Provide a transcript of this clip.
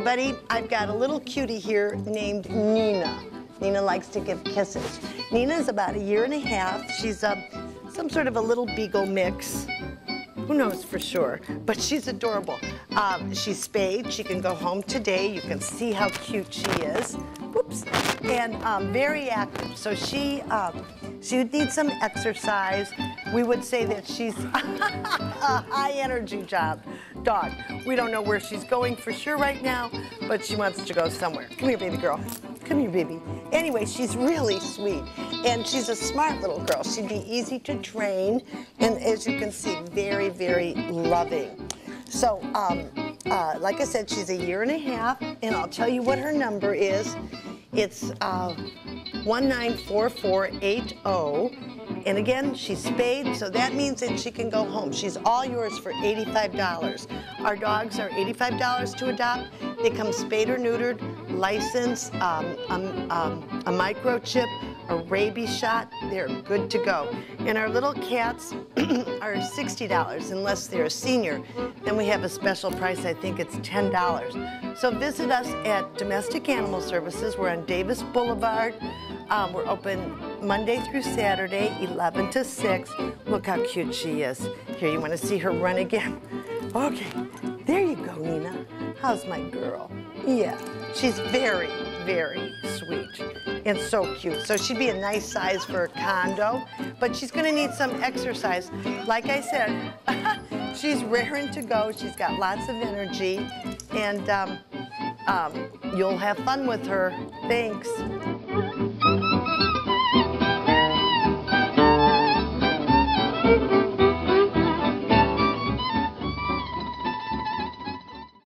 everybody. I've got a little cutie here named Nina. Nina likes to give kisses. Nina's about 1.5 years. She's some sort of a little beagle mix. Who knows for sure, but she's adorable. She's spayed. She can go home today. You can see how cute she is. Whoops. And very active. So she would need some exercise. We would say that she's a high energy dog. We don't know where she's going for sure right now, but she wants to go somewhere. Come here, baby girl. Come here, baby. Anyway, she's really sweet, and she's a smart little girl. She'd be easy to train, and as you can see, very, very loving. So, like I said, she's 1.5 years, and I'll tell you what her number is. It's 194480. And again, she's spayed, so that means that she can go home. She's all yours for $85. Our dogs are $85 to adopt. They come spayed or neutered, licensed, a microchip, a rabies shot. They're good to go. And our little cats are $60 unless they're a senior. Then we have a special price, I think it's $10. So visit us at Domestic Animal Services. We're on Davis Boulevard. We're open Monday through Saturday, 11 to 6. Look how cute she is. Here, you want to see her run again? Okay, there you go, Nina. How's my girl? Yeah, she's very, very sweet and so cute. So she'd be a nice size for a condo, but she's going to need some exercise. Like I said, she's raring to go. She's got lots of energy, and you'll have fun with her. Thanks.